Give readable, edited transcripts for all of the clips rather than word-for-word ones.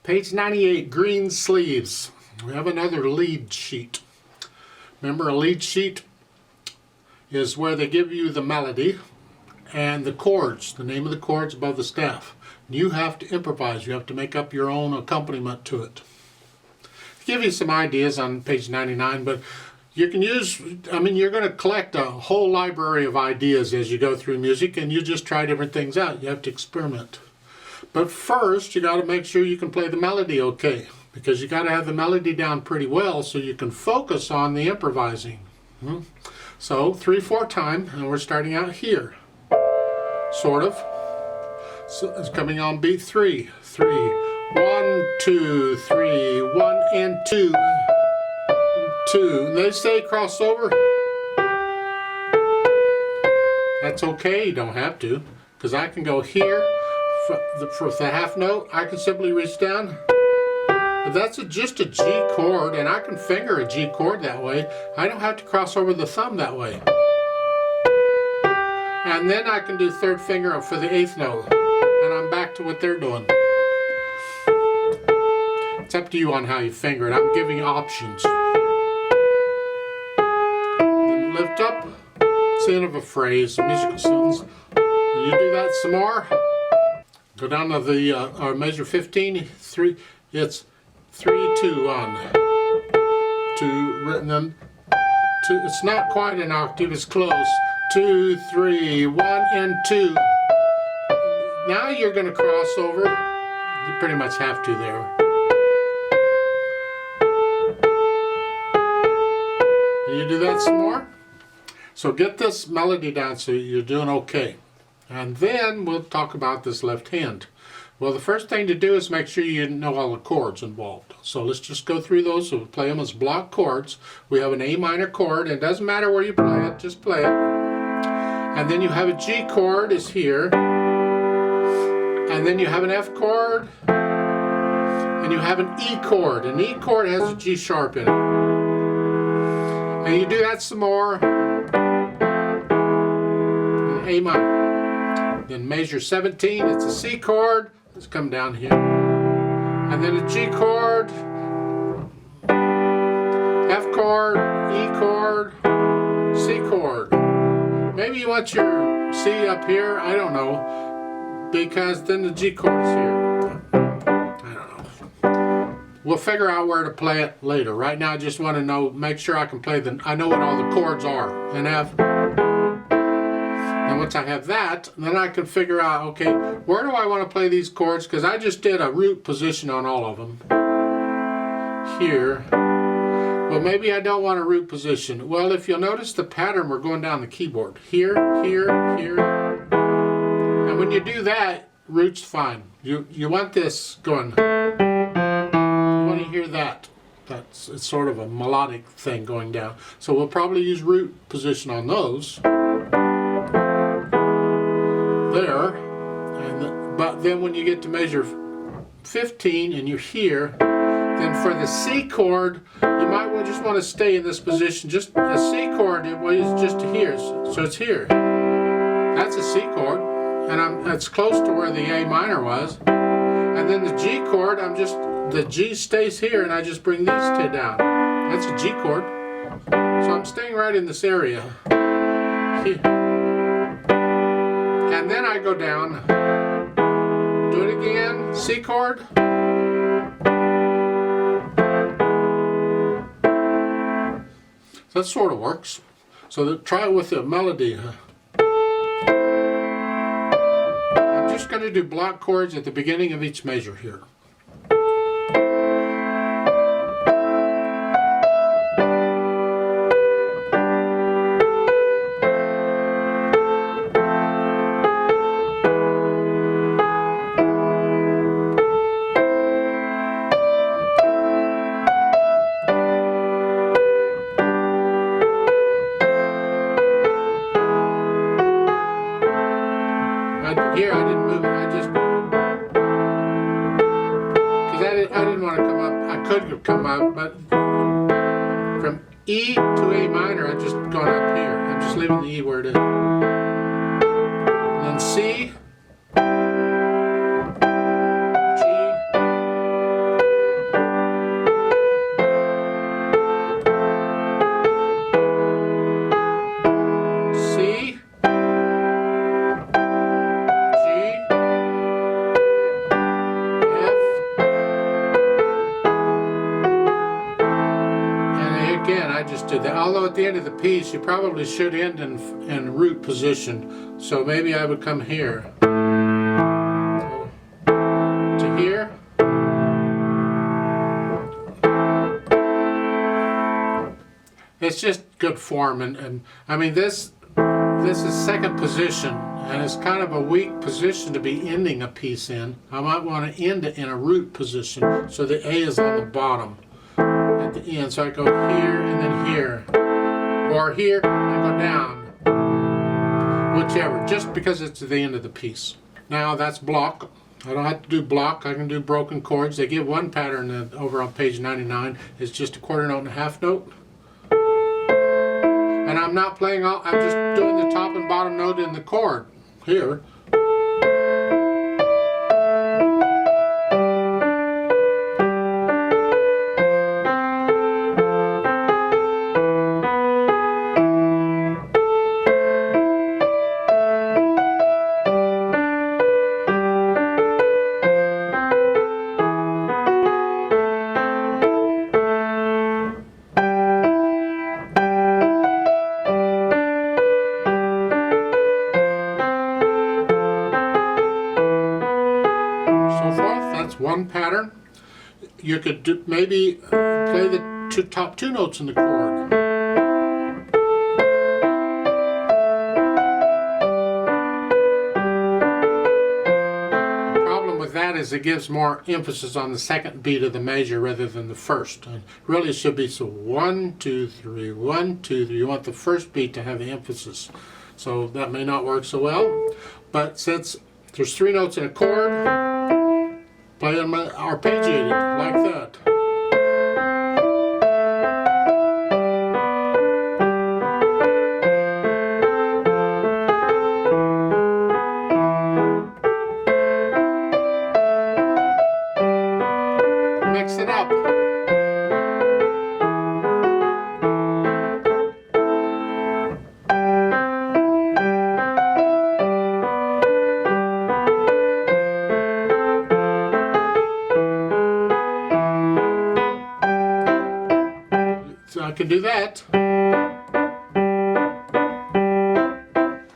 Page 98, Greensleeves. We have another lead sheet. Remember, a lead sheet is where they give you the melody and the chords, the name of the chords above the staff. You have to improvise. You have to make up your own accompaniment to it. I'll give you some ideas on page 99, but you can use, you're going to collect a whole library of ideas as you go through music, and you just try different things out. You have to experiment. But first, you got to make sure you can play the melody okay, because you got to have the melody down pretty well so you can focus on the improvising. So 3/4 time, and we're starting out here, sort of. So it's coming on beat 3, 3, 1, 2, 3, 1 and 2, 2. They say crossover. That's okay. You don't have to, because I can go here for the half note. I can simply reach down. But that's just a G chord, and I can finger a G chord that way. I don't have to cross over the thumb that way. And then I can do third finger for the 8th note, and I'm back to what they're doing. It's up to you on how you finger it. I'm giving you options. Then lift up. It's the end of a phrase, a musical sentence. And you do that some more. Go down to the measure 15. 3. It's 3, 2, 1. 2, and then 2. It's not quite an octave. It's close. 2, 3, 1 and 2. Now you're going to cross over. You pretty much have to there. And you do that some more. So get this melody down so you're doing okay. And then we'll talk about this left hand. Well, the first thing to do is make sure you know all the chords involved. So let's just go through those. So we'll play them as block chords. We have an A minor chord. It doesn't matter where you play it, just play it. And then you have a G chord is here. And then you have an F chord. And you have an E chord. An E chord has a G sharp in it. And you do that some more. And A minor. Then measure 17, it's a C chord. Let's come down here. And then a G chord. F chord, E chord, C chord. Maybe you want your C up here, I don't know, because then the G chord is here. I don't know. We'll figure out where to play it later. Right now I just want to know, make sure I can play I know what all the chords are. And once I have that, then I can figure out, okay, where do I want to play these chords? Because I just did a root position on all of them. Here. Well, maybe I don't want a root position. Well, if you'll notice the pattern, we're going down the keyboard. Here, here, here. And when you do that, root's fine. You want this going. You want to hear that. It's sort of a melodic thing going down. So we'll probably use root position on those. There. But then when you get to measure 15 and you're here, then for the C chord, you might just want to stay in this position. Just a C chord is just here, so it's here. That's a C chord, and it's close to where the A minor was. And then the G chord, the G stays here, and I just bring these two down. That's a G chord. So I'm staying right in this area. Here. And then I go down. Do it again. C chord. That sort of works. So try it with the melody. I'm just going to do block chords at the beginning of each measure here. Here I didn't move it, because I didn't want to come up. I could have come up, but from E to A minor, I've just gone up here. I'm just leaving the E where it is. And then C, G, just did that. Although at the end of the piece, you probably should end in root position. So maybe I would come here to here. It's just good form, and I mean this is second position, and it's kind of a weak position to be ending a piece in. I might want to end it in a root position, so the A is on the bottom at the end. So I go here and then here, or here and go down, whichever, just because it's the end of the piece. Now that's block. I don't have to do block, I can do broken chords. They give one pattern over on page 99. It's just a quarter note and a half note. And I'm not playing all, I'm just doing the top and bottom note in the chord here. One pattern. You could do, maybe play the top two notes in the chord. The problem with that is it gives more emphasis on the second beat of the measure rather than the first. And really it should be so 1, 2, 3, 1, 2, 3. You want the first beat to have the emphasis. So that may not work so well, but since there's 3 notes in a chord, play them arpeggiated like that. Mix it up. So I can do that.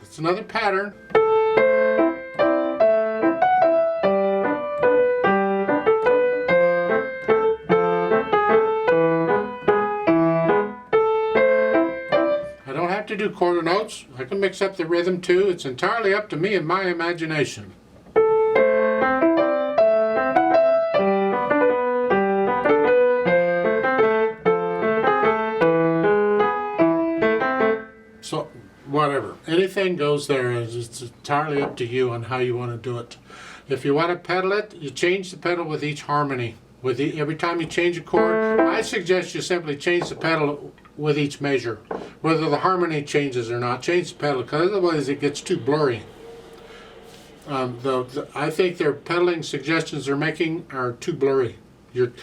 It's another pattern. I don't have to do quarter notes. I can mix up the rhythm too. It's entirely up to me and my imagination. So, whatever. Anything goes there. It's entirely up to you on how you want to do it. If you want to pedal it, you change the pedal with each harmony. Every time you change a chord, I suggest you simply change the pedal with each measure. Whether the harmony changes or not, change the pedal, because otherwise it gets too blurry. I think their pedaling suggestions they're making are too blurry. You're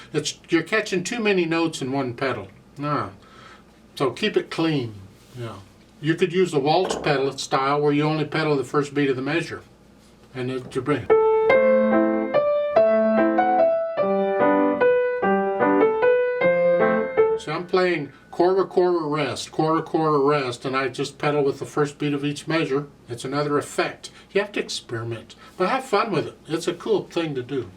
catching too many notes in one pedal. No. So keep it clean. Yeah. You could use the waltz pedal style where you only pedal the first beat of the measure. And to bring. So I'm playing quarter, quarter, rest, and I just pedal with the first beat of each measure. It's another effect. You have to experiment, but have fun with it. It's a cool thing to do.